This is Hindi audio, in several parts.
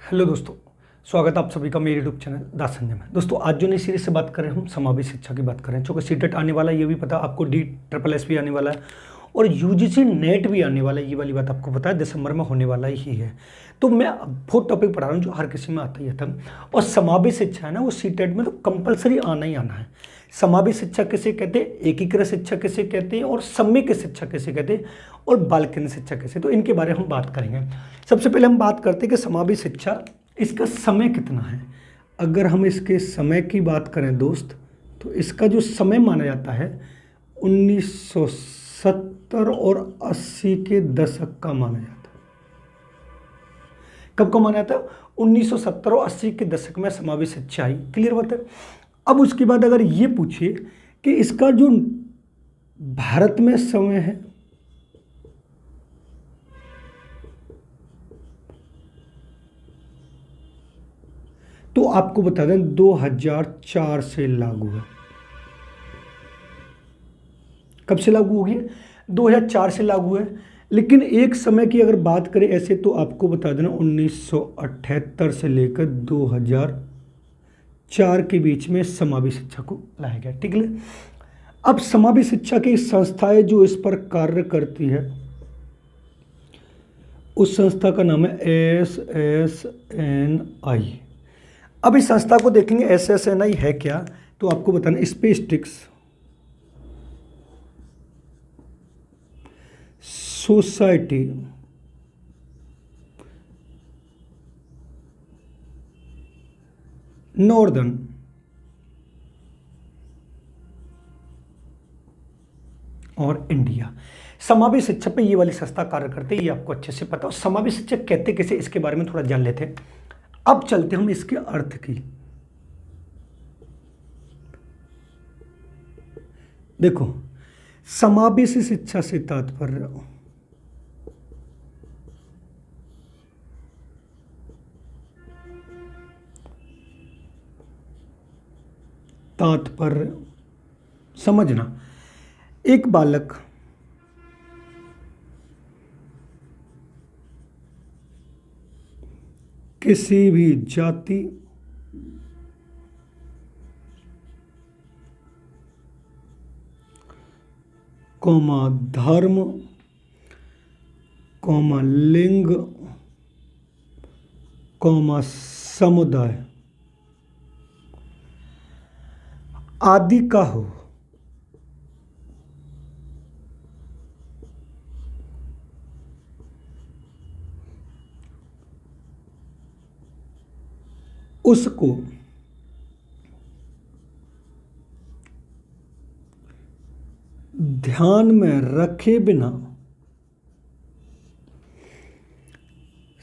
हेलो दोस्तों, स्वागत है आप सभी का मेरे यूट्यूब चैनल द संजय में। दोस्तों आज जो नई सीरीज से बात कर रहे हैं, हम समावेशी शिक्षा की बात कर रहे हैं। चूँकि सीटेट आने वाला है ये भी पता आपको, DSSS भी आने वाला है और UGC नेट भी आने वाला है, ये वाली बात आपको पता है, दिसंबर में होने वाला ही है। तो मैं वो टॉपिक पढ़ा रहा हूँ जो हर किसी में आता ही था। और समावेशी शिक्षा है ना, वो सीटेट में तो कंपलसरी आना ही आना है। समावेशी शिक्षा किसे कहते हैं, एकीकृत शिक्षा किसे कहते हैं, और सम्यक शिक्षा किसे कहते हैं, और बाल केंद्रित शिक्षा किसे, तो इनके बारे में हम बात करेंगे। सबसे पहले हम बात करते हैं कि समावेशी शिक्षा, इसका समय कितना है। अगर हम इसके समय की बात करें दोस्त, तो इसका जो समय माना जाता है 1970 और 80 के दशक का माना जाता है। कब का माना जाता है? 1970 और 80 के दशक में समावेशी शिक्षा आई। क्लियर बात है। अब उसके बाद अगर ये पूछिए कि इसका जो भारत में समय है, तो आपको बता दें 2004 से लागू है। कब से लागू हो गया? 2004 से लागू है। लेकिन एक समय की अगर बात करें ऐसे, तो आपको बता देना 1978 से लेकर 2004 के बीच में समावेशी शिक्षा को लाया गया। ठीक है। अब समावेशी शिक्षा की संस्थाएं जो इस पर कार्य करती है, उस संस्था का नाम है SSNI। अब इस संस्था को देखेंगे SSNI है क्या, तो आपको बताना स्पेस्टिक्स सोसाइटी नॉर्दर्न और इंडिया। समावेशी शिक्षा पे ये वाली संस्था कार्य करते हैं, ये आपको अच्छे से पता हो। समावेशी शिक्षा कहते किसे, इसके बारे में थोड़ा जान लेते हैं। अब चलते हम इसके अर्थ की। देखो, समावेशी शिक्षा से तात्पर्य समझना, एक बालक किसी भी जाति, कौमा धर्म, कौमा लिंग, कौमा समुदाय आदि का हो, उसको ध्यान में रखे बिना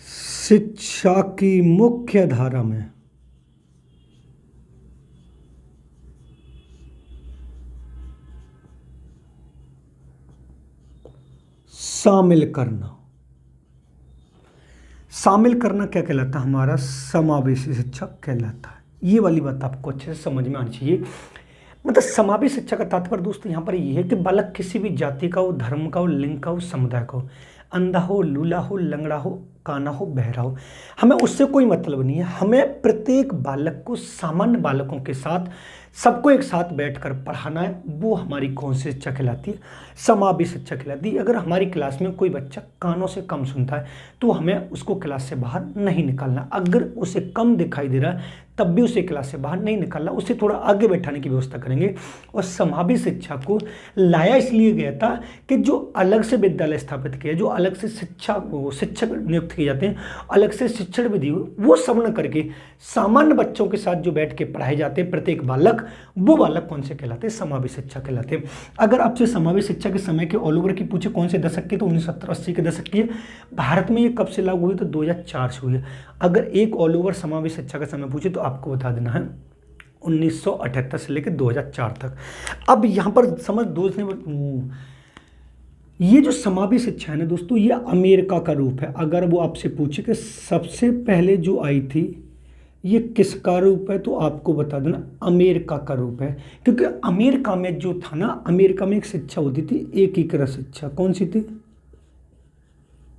शिक्षा की मुख्य धारा में शामिल करना। शामिल करना क्या कहलाता है? हमारा समावेशी शिक्षा कहलाता है। ये वाली बात आपको अच्छे से समझ में आनी चाहिए। मतलब समावेशी शिक्षा का तात्पर्य दोस्तों यहाँ पर ये है कि बालक किसी भी जाति का हो, धर्म का हो, लिंग का हो, समुदाय का हो, अंधा हो, लूला हो, लंगड़ा हो, काना हो, बहरा हो, हमें उससे कोई मतलब नहीं है। हमें प्रत्येक बालक को सामान्य बालकों के साथ सबको एक साथ बैठकर पढ़ाना है। वो हमारी कौन सी शिक्षा कहलाती है? समावेशी शिक्षा कहलाती है। अगर हमारी क्लास में कोई बच्चा कानों से कम सुनता है, तो हमें उसको क्लास से बाहर नहीं निकालना। अगर उसे कम दिखाई दे रहा है, तब भी उसे क्लास से बाहर नहीं निकालना, उसे थोड़ा आगे बैठाने की व्यवस्था करेंगे। और समावेशी शिक्षा को लाया इसलिए गया था कि जो अलग से विद्यालय स्थापित किया, जो अलग से शिक्षक नियुक्त किए जाते हैं, अलग से शिक्षण विधि, वो सब न करके सामान्य बच्चों के साथ जो बैठ के पढ़ाए जाते हैं प्रत्येक बालक, वो बालक कौन से कहलाते हैं? समावेशी शिक्षा कहलाते हैं। अगर आपसे समावेशी शिक्षा के समय के ऑल ओवर की पूछे कौन से दशक की, तो 1970-80 के दशक की है। भारत में ये कब से लागू हुई? तो 2004 से हुई है। अगर एक ऑल ओवर समावेशी शिक्षा का समय पूछे, तो आपको बता देना है 1978 से लेकर 2004 तक। अब यहाँ पर समझ दोस्त ने, ये जो समावेशी शिक्षा है ना दोस्तों, ये अमेरिका का रूप है। अगर वो आपसे पूछे कि सबसे पहले जो आई थी ये किसका रूप है, तो आपको बता देना अमेरिका का रूप है। क्योंकि अमेरिका में जो था ना, अमेरिका में एक शिक्षा होती थी एकीकृत शिक्षा। कौन सी थी?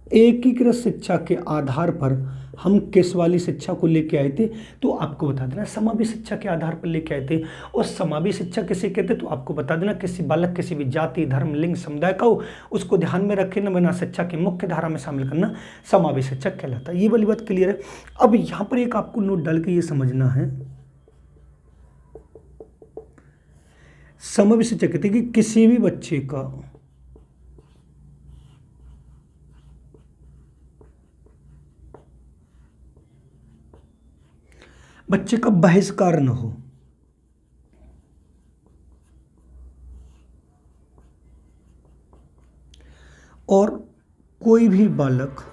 एकीकृत शिक्षा के आधार पर हम किस वाली शिक्षा को लेके आए थे, तो आपको बता देना समावेशी शिक्षा के आधार पर लेके आए थे। और समावेशी शिक्षा किसे कहते हैं, तो आपको बता देना किसी बालक किसी भी जाति धर्म लिंग समुदाय का हो उसको ध्यान में रखे न बिना शिक्षा की मुख्य धारा में शामिल करना समावेशी शिक्षा कहलाता है। ये वाली बात क्लियर है। अब यहाँ पर एक आपको नोट डाल के ये समझना है, समावेशी शिक्षा कहते हैं कि किसी भी बच्चे का बहिष्कार न हो और कोई भी बालक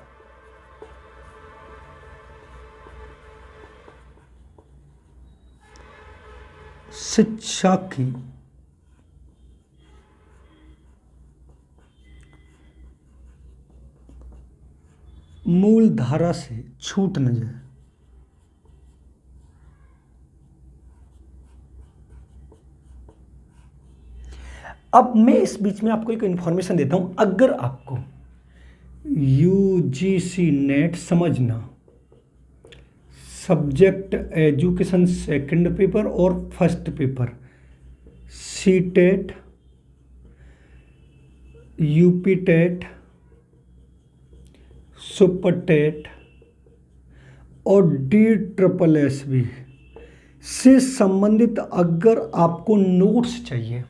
शिक्षा की मूल धारा से छूट न जाए। अब मैं इस बीच में आपको एक इन्फॉर्मेशन देता हूं, अगर आपको यूजीसी नेट समझना सब्जेक्ट एजुकेशन सेकंड पेपर और first paper, C TET, UP TET, super TET और DSSS से संबंधित अगर आपको नोट्स चाहिए,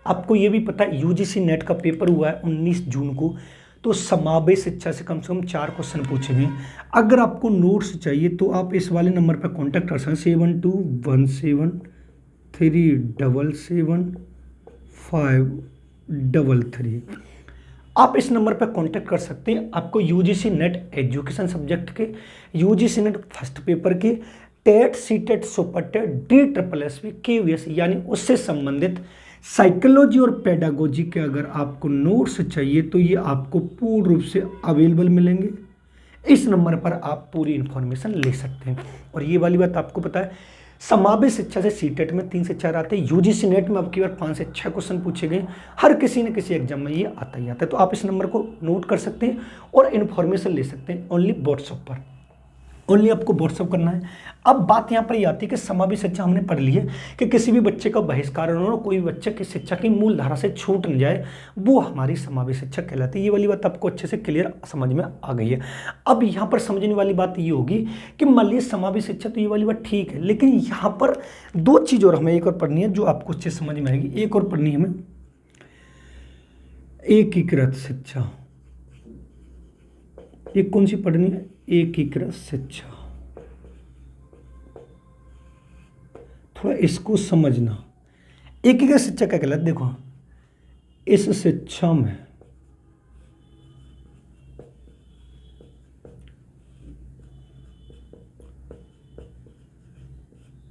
आपको ये भी पता है यूजीसी नेट का पेपर हुआ है 19 जून को, तो समावेश शिक्षा से कम 4 क्वेश्चन पूछे गए। अगर आपको नोट्स चाहिए तो आप इस वाले नंबर पर कांटेक्ट कर सकते हैं 7217377533। आप इस नंबर पर कांटेक्ट कर सकते हैं। आपको यूजीसी नेट एजुकेशन सब्जेक्ट के, यूजीसी नेट फर्स्ट पेपर के, TET, C TET, super TET, DSSS, KVS यानी उससे संबंधित साइकोलॉजी और पेडागोजी के अगर आपको नोट्स चाहिए तो ये आपको पूर्ण रूप से अवेलेबल मिलेंगे। इस नंबर पर आप पूरी इन्फॉर्मेशन ले सकते हैं। और ये वाली बात आपको पता है समावेश शिक्षा से सी टेट में 3 से 4 आते हैं, यूजीसी नेट में आपकी बार 5 से 6 क्वेश्चन पूछे गए। हर किसी न किसी एग्जाम में ये आता ही आता है। तो आप इस नंबर को नोट कर सकते हैं और इन्फॉर्मेशन ले सकते हैं ओनली व्हाट्सएप पर। ओनली आपको व्हाट्सअप करना है। अब बात यहाँ पर ये आती है कि समावेशी शिक्षा हमने पढ़ ली है कि किसी भी बच्चे का बहिष्कार न हो, कोई भी बच्चे की शिक्षा की मूल धारा से छूट न जाए, वो हमारी समावेशी शिक्षा कहलाती है। ये वाली बात आपको अच्छे से क्लियर समझ में आ गई है। अब यहाँ पर समझने वाली बात ये होगी कि मान लीजिए समावेशी शिक्षा तो ये वाली बात ठीक है, लेकिन यहाँ पर 2 चीज़ और हमें एक और पढ़नी है जो आपको अच्छे समझ में आएगी। एक और पढ़नी है हमें एकीकृत शिक्षा। एक कौन सी पढ़नी है? एकीकृत शिक्षा। थोड़ा इसको समझना। एकीकृत शिक्षा क्या कहलाता है? देखो, इस शिक्षा में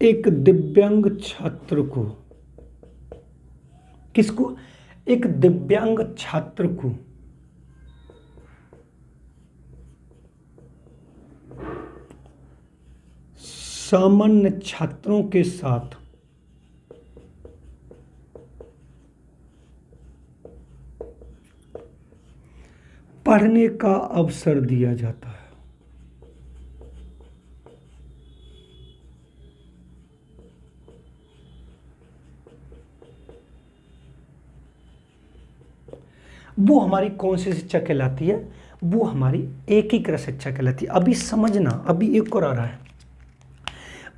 एक दिव्यांग छात्र को, किसको? एक दिव्यांग छात्र को सामान्य छात्रों के साथ पढ़ने का अवसर दिया जाता है। वो हमारी कौन सी शिक्षा कहलाती है? वो हमारी एकीकृत शिक्षा कहलाती है। अभी समझना, अभी एक और आ रहा है।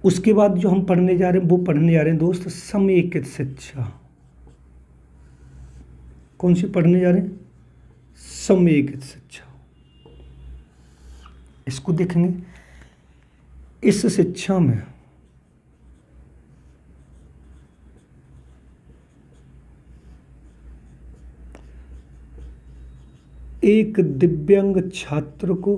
उसके बाद जो हम पढ़ने जा रहे हैं वो पढ़ने जा रहे हैं दोस्त समेकित शिक्षा। कौन सी पढ़ने जा रहे हैं? समेकित शिक्षा। इसको देखेंगे। इस शिक्षा में एक दिव्यांग छात्र को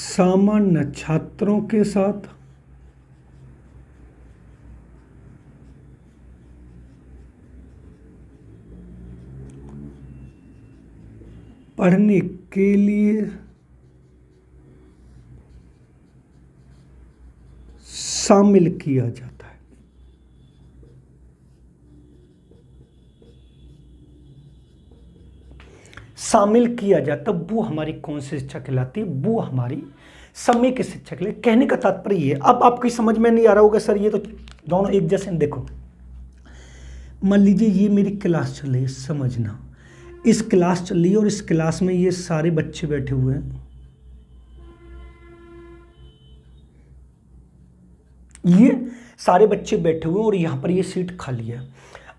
सामान्य छात्रों के साथ पढ़ने के लिए शामिल किया जाता है। शामिल किया जाए तब वो हमारी कौन सी शिक्षा कहलाती है? वो हमारी समय की शिक्षा कहलाती है। कहने का तात्पर्य ये है। अब आपकी समझ में नहीं आ रहा होगा सर ये तो दोनों एक जैसे हैं। देखो मान लीजिए ये मेरी क्लास चल रही है, समझना, इस क्लास चल रही है और इस क्लास में ये सारे बच्चे बैठे हुए हैं, ये सारे बच्चे बैठे हुए हैं और यहाँ पर ये सीट खाली है।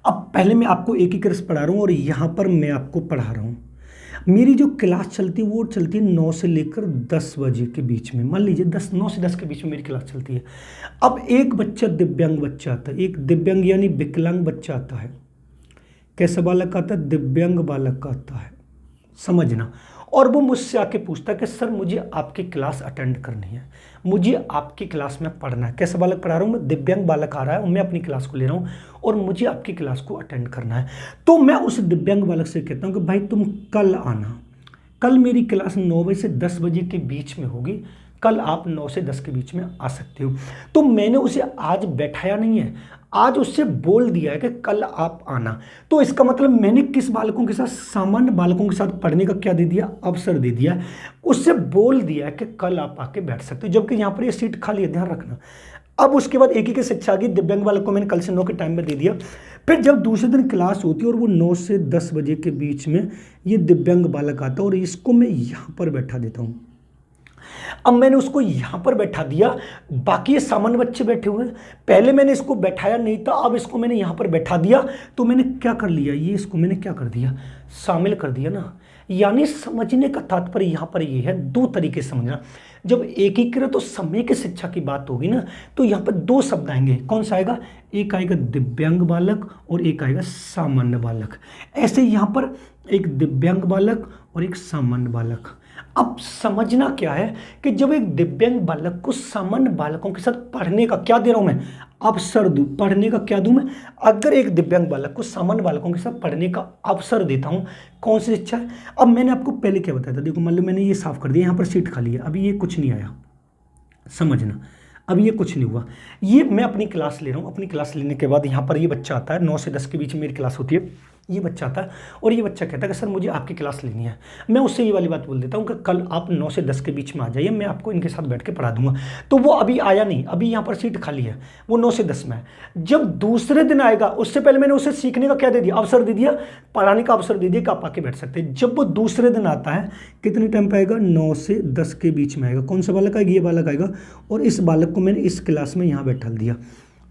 अब पहले मैं आपको एक ही क्लास पढ़ा रहा हूँ और यहाँ पर मैं आपको पढ़ा रहा हूँ। मेरी जो क्लास चलती है वो चलती है 9 से लेकर 10 बजे के बीच में। मान लीजिए 9 से 10 के बीच में मेरी क्लास चलती है। अब एक बच्चा दिव्यांग बच्चा आता है, एक दिव्यांग यानी विकलांग बच्चा आता है। कैसा बालक आता है? दिव्यांग बालक आता है, समझना। और वो मुझसे आके पूछता है कि सर मुझे आपकी क्लास अटेंड करनी है, मुझे आपकी क्लास में पढ़ना है। कैसा बालक पढ़ा रहा हूँ मैं? दिव्यांग बालक आ रहा है और मैं अपनी क्लास को ले रहा हूँ और मुझे आपकी क्लास को अटेंड करना है। तो मैं उस दिव्यांग बालक से कहता हूँ कि भाई तुम कल आना, कल मेरी क्लास 9 बजे से 10 बजे के बीच में होगी, कल आप 9 से 10 के बीच में आ सकते हो। तो मैंने उसे आज बैठाया नहीं है, आज उससे बोल दिया है कि कल आप आना। तो इसका मतलब मैंने किस बालकों के साथ? सामान्य बालकों के साथ पढ़ने का क्या दे दिया? अवसर दे दिया। उससे बोल दिया है कि कल आप आके बैठ सकते हो, जबकि यहाँ पर ये सीट खाली है, ध्यान रखना। अब उसके बाद एक ही की शिक्षा आ गई, दिव्यांग बालक को मैंने कल से 9 के टाइम में दे दिया। फिर जब दूसरे दिन क्लास होती है और वो 9 से 10 बजे के बीच में ये दिव्यांग बालक आता है और इसको मैं यहाँ पर बैठा देता हूँ। अब मैंने उसको यहां पर बैठा दिया, बाकी ये सामान्य बच्चे बैठे हुए हैं। पहले मैंने इसको बैठाया नहीं था, अब इसको मैंने यहां पर बैठा दिया। तो मैंने क्या कर लिया? ये इसको मैंने क्या कर दिया? शामिल कर दिया ना। यानी समझने का तात्पर्य यहां पर ये है, दो तरीके से समझना। जब एकीकृत और समय की शिक्षा की बात होगी ना, तो यहां पर दो शब्द आएंगे। कौन सा आएगा? एक आएगा दिव्यांग बालक और एक आएगा सामान्य बालक। ऐसे यहां पर एक दिव्यांग बालक और एक सामान्य बालक। अब समझना क्या है कि जब एक दिव्यांग बालक को सामान्य बालकों के साथ पढ़ने का क्या दे रहा हूं मैं? अवसर दूं। पढ़ने का क्या दूं मैं? अगर एक दिव्यांग बालक को सामान्य बालकों के साथ पढ़ने का अवसर देता हूं, कौन सी शिक्षा है? अब मैंने आपको पहले क्या बताया था, देखो मान लो मैंने ये साफ कर दिया, यहां पर सीट खाली है, अभी ये कुछ नहीं आया, समझना। अब ये कुछ नहीं हुआ, ये मैं अपनी क्लास ले रहा हूँ। अपनी क्लास लेने के बाद यहाँ पर ये बच्चा आता है, 9 से 10 के बीच में मेरी क्लास होती है। ये बच्चा आता है और ये बच्चा कहता है कि सर मुझे आपकी क्लास लेनी है। मैं उससे ये वाली बात बोल देता हूँ कि कल आप 9 से 10 के बीच में आ जाइए, मैं आपको इनके साथ बैठ के पढ़ा दूंगा। तो वो अभी आया नहीं, अभी यहाँ पर सीट खाली है, वो 9 से 10 में है। जब दूसरे दिन आएगा, उससे पहले मैंने उसे सीखने का क्या दे दिया? अवसर दे दिया, पढ़ाने का अवसर दे दिया कि आप आके बैठ सकते हैं। जब वो दूसरे दिन आता है, कितने टाइम पे आएगा? 9 से 10 के बीच में आएगा। कौन सा बालक आएगा? ये बालक आएगा और इस बालक को मैंने इस क्लास में यहाँ बैठा दिया।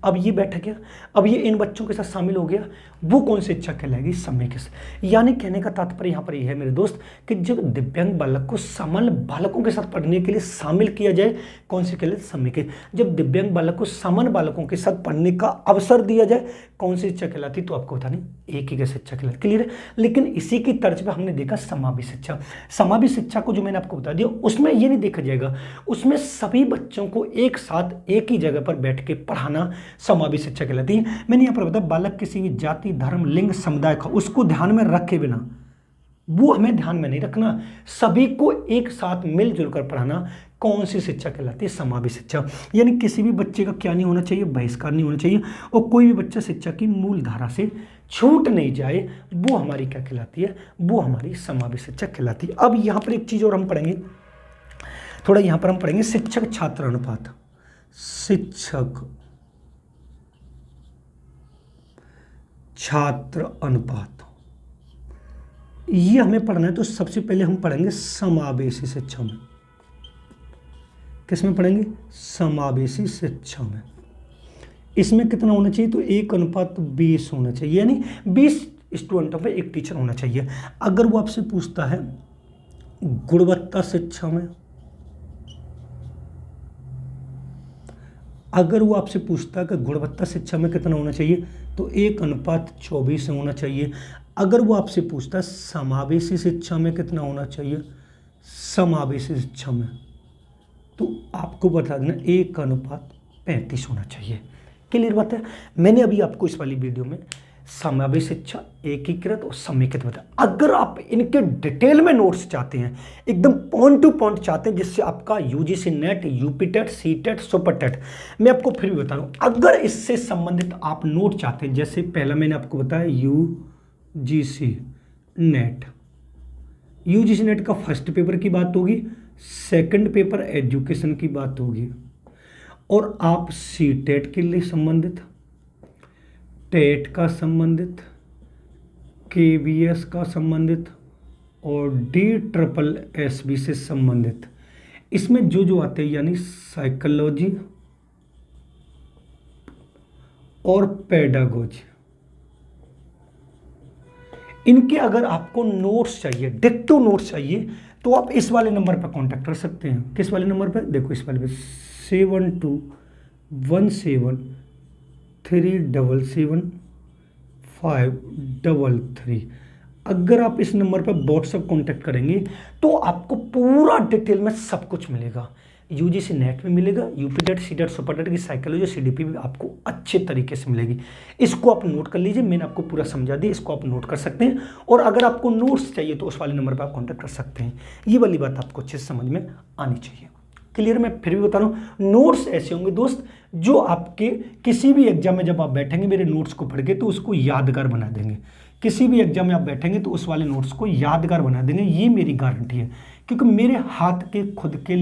अब ये बैठ गया, अब ये इन बच्चों के साथ शामिल हो गया। वो कौन सी शिक्षा कहलाएगी? समय की। यानी कहने का तात्पर्य यहाँ पर यह है मेरे दोस्त कि जब दिव्यांग बालक को सामान्य बालकों के साथ पढ़ने के लिए शामिल किया जाए, कौन सी कहलाए? समय के। जब दिव्यांग बालक को सामान्य बालकों के साथ पढ़ने का अवसर दिया जाए, कौन सी शिक्षा कहलाती? तो आपको बता नहीं, एक ही का शिक्षा कहलाती। क्लियर है? लेकिन इसी की तर्ज पर हमने देखा समावेश शिक्षा। समावेश शिक्षा को जो मैंने आपको बता दिया, उसमें ये नहीं देखा जाएगा, उसमें सभी बच्चों को एक साथ एक ही जगह पर बैठ के पढ़ाना समावेश शिक्षा कहलाती है। मैंने यहाँ पर बताया, बालक किसी भी जाति, धर्म, लिंग, समुदाय का, उसको ध्यान में रखे बिना, वो हमें ध्यान में नहीं रखना, सभी को एक साथ मिलजुल कर पढ़ाना, कौन सी शिक्षा कहलाती है? समावेश शिक्षा। यानी किसी भी बच्चे का क्या नहीं होना चाहिए? बहिष्कार नहीं होना चाहिए, और कोई भी बच्चा शिक्षा की मूल धारा से छूट नहीं जाए, वो हमारी क्या कहलाती है? वो हमारी समावेश शिक्षा कहलाती है। अब यहाँ पर एक चीज और हम पढ़ेंगे, थोड़ा यहाँ पर हम पढ़ेंगे शिक्षक छात्र अनुपात। शिक्षक छात्र अनुपात, ये हमें पढ़ना है। तो सबसे पहले हम पढ़ेंगे समावेशी शिक्षा में। किस में पढ़ेंगे? समावेशी शिक्षा में। इसमें कितना होना चाहिए? तो 1:20 होना चाहिए, यानी 20 स्टूडेंटों पे एक टीचर होना चाहिए। अगर वो आपसे पूछता है गुणवत्ता शिक्षा में, अगर वो आपसे पूछता है कि गुणवत्ता शिक्षा में कितना होना चाहिए, तो 1:24 होना चाहिए। अगर वो आपसे पूछता है समावेशी शिक्षा में कितना होना चाहिए, समावेशी शिक्षा में, तो आपको बता देना 1:35 होना चाहिए। क्लियर बात है? मैंने अभी आपको इस वाली वीडियो में समावेश शिक्षा, एकीकृत और समेकित बताया। अगर आप इनके डिटेल में नोट्स चाहते हैं, एकदम पॉइंट टू पॉइंट चाहते हैं, जिससे आपका UGC NET, UP TET, C TET, super TET, मैं आपको फिर भी बता रहा हूँ, अगर इससे संबंधित आप नोट चाहते हैं, जैसे पहला मैंने आपको बताया यूजीसी नेट, यूजीसी नेट का फर्स्ट पेपर की बात होगी, सेकंड पेपर एजुकेशन की बात होगी, और आप सीटेट के लिए संबंधित, टेट का संबंधित, केवीएस का संबंधित और DSSB से संबंधित, इसमें जो जो आते हैं यानी साइकोलॉजी और पेडागोजी, इनके अगर आपको नोट्स चाहिए, डिक्टो नोट्स चाहिए, तो आप इस वाले नंबर पर कांटेक्ट कर सकते हैं। किस वाले नंबर पर? देखो इस वाले पे 7217377533। अगर आप इस नंबर पर व्हाट्सएप कांटेक्ट करेंगे तो आपको पूरा डिटेल में सब कुछ मिलेगा। यूजीसी नेट में मिलेगा, यूपीटेट, सीटेट, सुपरटेट की साइकोलॉजी, सीडीपी भी आपको अच्छे तरीके से मिलेगी। इसको आप नोट कर लीजिए, मैंने आपको पूरा समझा दिया, इसको आप नोट कर सकते हैं। और अगर आपको नोट्स चाहिए तो उस वाले नंबर पर आप कॉन्टैक्ट कर सकते हैं। ये वाली बात आपको अच्छे से समझ में आनी चाहिए। क्लियर? मैं फिर भी बता रहा हूँ, नोट्स ऐसे होंगे दोस्त जो आपके किसी भी एग्जाम में जब आप बैठेंगे मेरे नोट्स को पढ़ के तो उसको यादगार बना देंगे। किसी भी एग्जाम में आप बैठेंगे तो उस वाले नोट्स को यादगार बना देंगे, ये मेरी गारंटी है, क्योंकि मेरे हाथ के खुद के